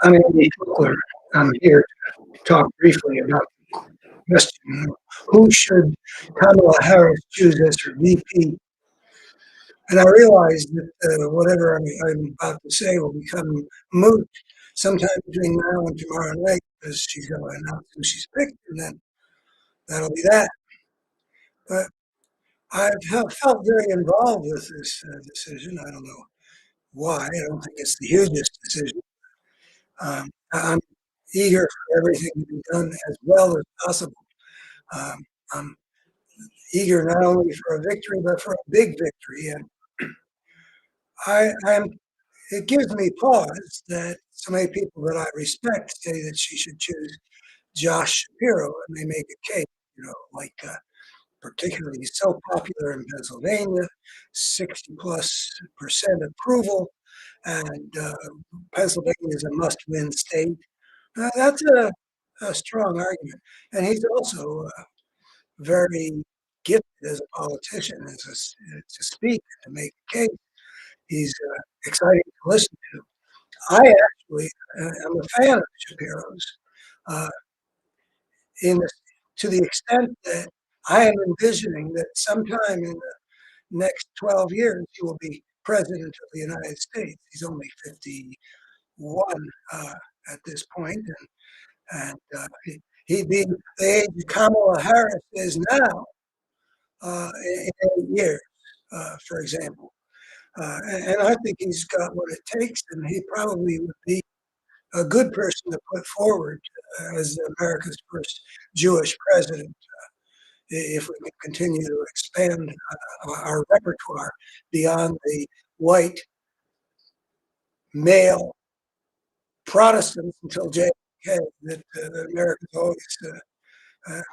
I'm Andy Buckler. I'm here to talk briefly about the question, who should Kamala Harris choose as her VP? And I realize that whatever I'm about to say will become moot sometime between now and tomorrow night because she's going to announce who she's picked, and then that'll be that. But I've felt very involved with this decision. I don't know why. I don't think it's the hugest decision. I'm eager for everything to be done as well as possible. I'm eager not only for a victory, but for a big victory. And I'm, it gives me pause that so many people that I respect say that she should choose Josh Shapiro, and they make a case, like particularly he's so popular in Pennsylvania, 60+% approval, and Pennsylvania is a must-win state. That's a strong argument. And he's also very gifted as a politician, to speak, to make a case. He's exciting to listen to. I actually am a fan of Shapiro's, uh, in the, to the extent that I am envisioning that sometime in the next 12 years he will be president of the United States. He's only 51 at this point, and he'd be the age Kamala Harris is now in 8 years, for example. And I think he's got what it takes, and he probably would be a good person to put forward as America's first Jewish president if we can continue to expand our repertoire beyond the white male Protestants until JFK that America's always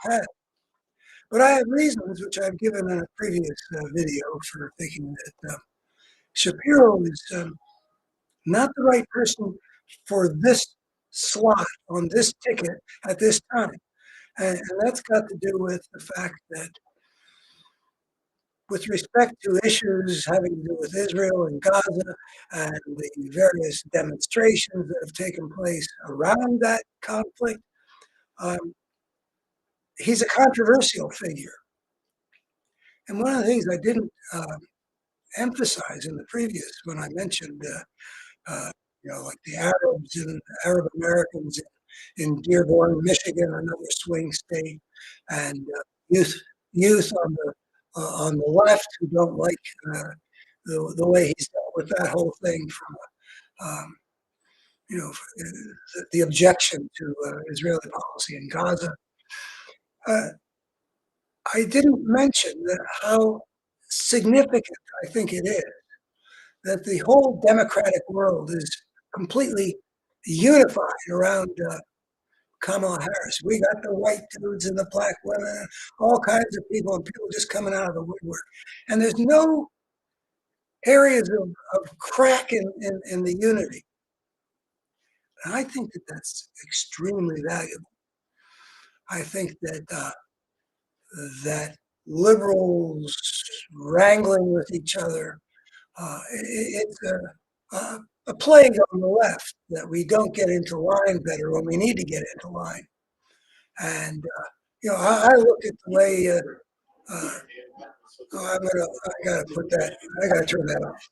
had. But I have reasons, which I've given in a previous video, for thinking that Shapiro is not the right person for this slot on this ticket at this time. And that's got to do with the fact that with respect to issues having to do with Israel and Gaza and the various demonstrations that have taken place around that conflict, um, he's a controversial figure. And one of the things I didn't emphasize in the previous, when I mentioned, like the Arabs and Arab Americans in Dearborn, Michigan, another swing state, and youth on the left who don't like the way he's dealt with that whole thing from the objection to Israeli policy in Gaza. I didn't mention that how significant I think it is that the whole democratic world is completely unified around Kamala Harris. We got the white dudes and the black women, and all kinds of people, and people just coming out of the woodwork. And there's no areas of crack in the unity. And I think that that's extremely valuable. I think that that liberals wrangling with each other, it's a plague on the left that we don't get into line better when we need to get into line. And I look at the way. I gotta put that. I gotta turn that off.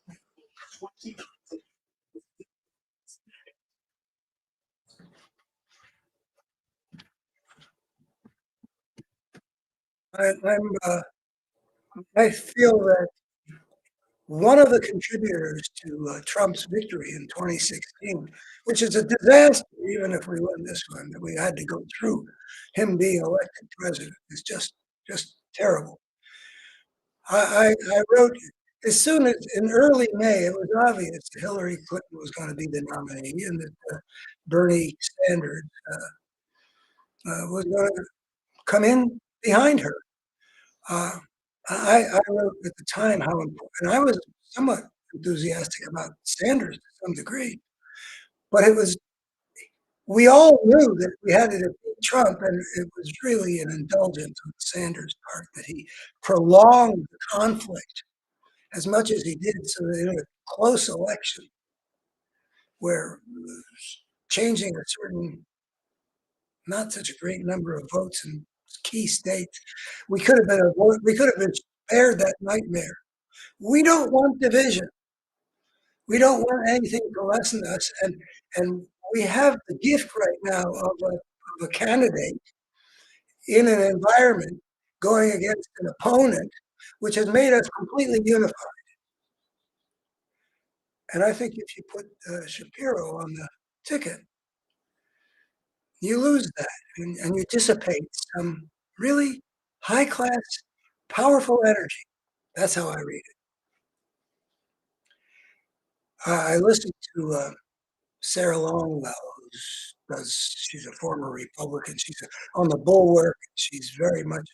I feel that one of the contributors to Trump's victory in 2016, which is a disaster, even if we win this one, that we had to go through him being elected president, is just terrible. I wrote as soon as in early May, it was obvious that Hillary Clinton was going to be the nominee and that Bernie Sanders was going to come in behind her. I wrote at the time how important, and I was somewhat enthusiastic about Sanders to some degree, but we all knew that we had to defeat Trump, and it was really an indulgence on Sanders' part that he prolonged the conflict as much as he did, so that in a close election where changing a certain, not such a great number of votes in key states. We could have been spared that nightmare. We don't want division. We don't want anything to lessen us. And we have the gift right now of a candidate in an environment going against an opponent, which has made us completely unified. And I think if you put Shapiro on the ticket, you lose that and you dissipate some really high class, powerful energy. That's how I read it. I listened to Sarah Longwell, she's a former Republican. She's on the bulwark. She's very much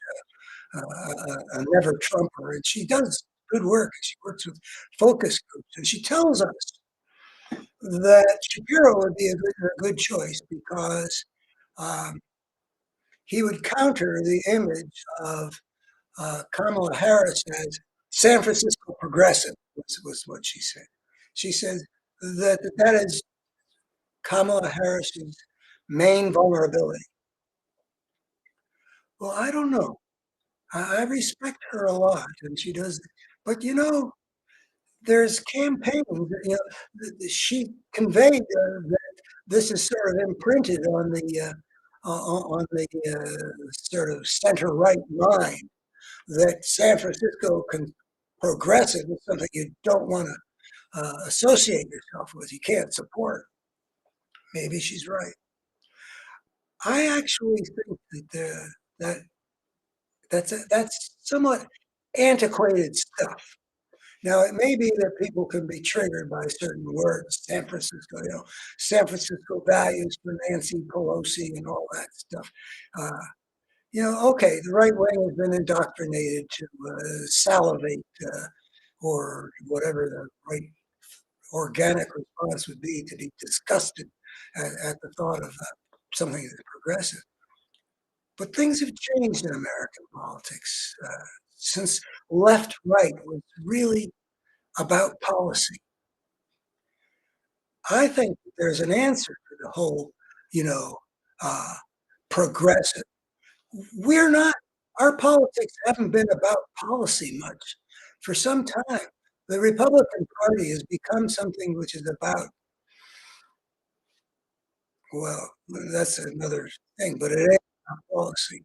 a never Trumper, and she does good work. She works with focus groups, and she tells us that Shapiro would be a good choice because um, he would counter the image of Kamala Harris as San Francisco progressive, was what she said. She said that is Kamala Harris's main vulnerability. Well, I don't know. I respect her a lot, and she does. But there's campaigns. She conveyed that this is sort of imprinted on the sort of center right line that San Francisco progressive is something you don't want to associate yourself with. You can't support. Maybe she's right. I actually think that that's somewhat antiquated stuff. Now, it may be that people can be triggered by certain words, San Francisco values for Nancy Pelosi and all that stuff. Okay, the right wing has been indoctrinated to salivate or whatever the right organic response would be, to be disgusted at the thought of something that's progressive. But things have changed in American politics since left right was really about policy. I think there's an answer to the whole, you know, uh, progressive. We're not, our politics haven't been about policy much for some time. The Republican Party has become something which is about, well, that's another thing, but it ain't about policy.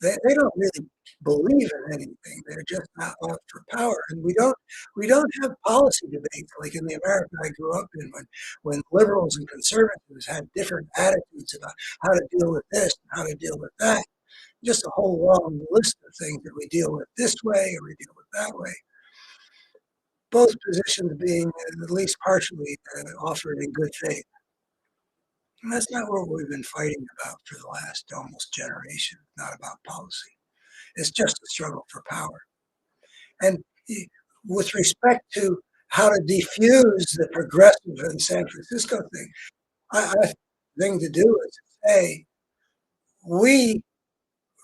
They don't really believe in anything. They're just out for power. And we don't have policy debates like in the America I grew up in when liberals and conservatives had different attitudes about how to deal with this and how to deal with that. Just a whole long list of things that we deal with this way or we deal with that way. Both positions being at least partially offered in good faith. And that's not what we've been fighting about for the last almost generation, not about policy. It's just a struggle for power. And with respect to how to defuse the progressive in San Francisco thing, I think the thing to do is to say, we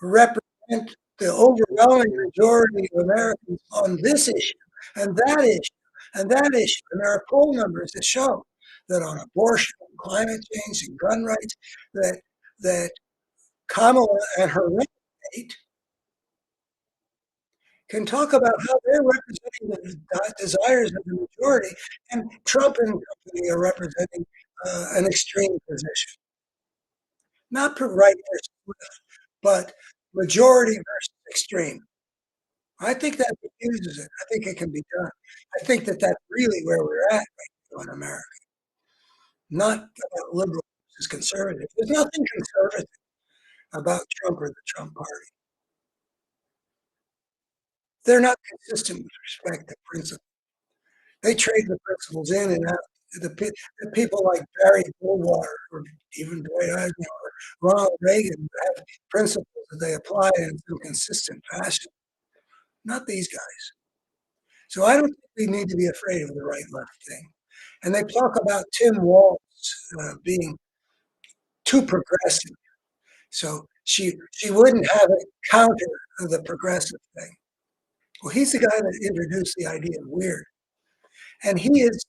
represent the overwhelming majority of Americans on this issue and that issue and that issue. And there are poll numbers that show that on abortion, climate change, and gun rights, that Kamala and her mate can talk about how they're representing the desires of the majority, and Trump and company are representing an extreme position. Not right versus left, but majority versus extreme. I think that diffuses it. I think it can be done. I think that that's really where we're at right now in America. Not about liberal versus conservative. There's nothing conservative about Trump or the Trump party. They're not consistent with respect to principle. They trade the principles in and out. The people like Barry Goldwater or even Dwight Eisenhower, Ronald Reagan have principles that they apply in some consistent fashion. Not these guys. So I don't think we need to be afraid of the right-left thing. And they talk about Tim Walz being too progressive. So she wouldn't have it counter the progressive thing. Well, he's the guy that introduced the idea of weird. And he is,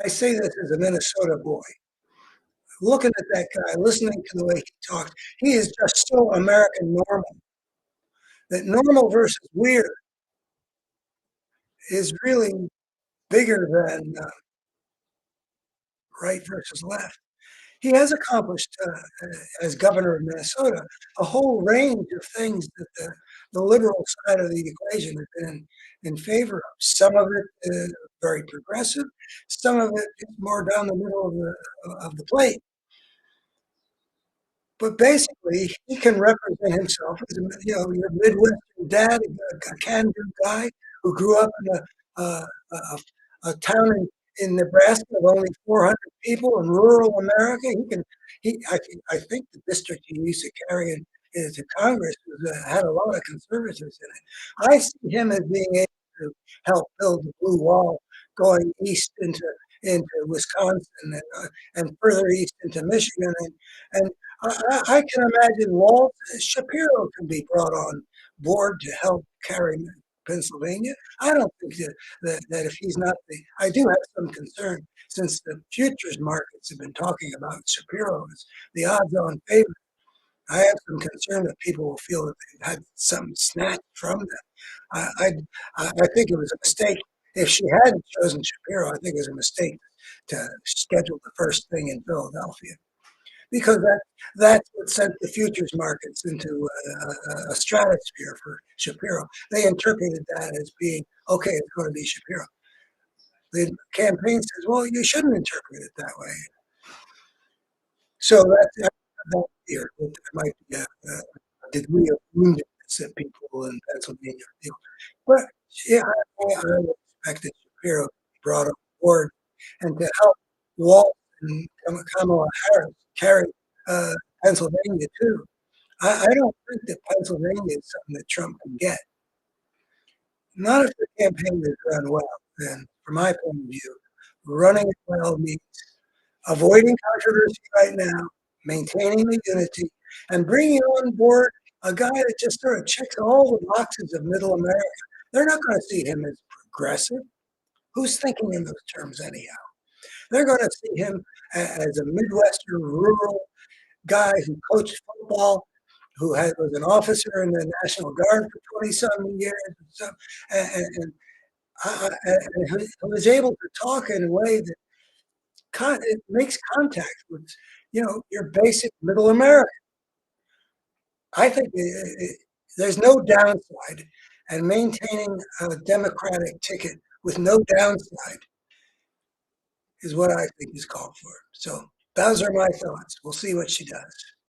I say this as a Minnesota boy, looking at that guy, listening to the way he talks, he is just so American normal that normal versus weird is really bigger than right versus left. He has accomplished, as governor of Minnesota, a whole range of things that the liberal side of the equation has been in favor of. Some of it is very progressive, some of it is more down the middle of the plate. But basically, he can represent himself as your Midwestern dad, a can-do guy who grew up in a town in Nebraska of only 400 people in rural America. I think the district he used to carry into Congress had a lot of conservatives in it. I see him as being able to help build the blue wall going east into Wisconsin and further east into Michigan and I can imagine Walt Shapiro can be brought on board to help carry Pennsylvania. I don't think that if he's not I do have some concern since the futures markets have been talking about Shapiro as the odds-on favorite. I have some concern that people will feel that they've had some snatched from them. I, I, I think it was a mistake. If she hadn't chosen Shapiro, I think it was a mistake to schedule the first thing in Philadelphia because that's what sent the futures markets into a stratosphere for Shapiro. They interpreted that as being okay. It's going to be Shapiro. The campaign says, "Well, you shouldn't interpret it that way." So that fear that there might be a degree of woundedness that people in Pennsylvania feel. But yeah, I would expect that Shapiro be brought on board and to help Walt and Kamala Harris carry uh, Pennsylvania too. I don't think that Pennsylvania is something that Trump can get. Not if the campaign is run well. And from my point of view, running it well means avoiding controversy right now, maintaining the unity, and bringing on board a guy that just sort of checks all the boxes of middle America. They're not going to see him as progressive. Who's thinking in those terms anyhow? They're going to see him as a Midwestern rural guy who coached football, was an officer in the National Guard for 20 some years, and who was able to talk in a way that it makes contact with your basic middle America. I think there's no downside, and maintaining a Democratic ticket with no downside is what I think is called for. So those are my thoughts. We'll see what she does.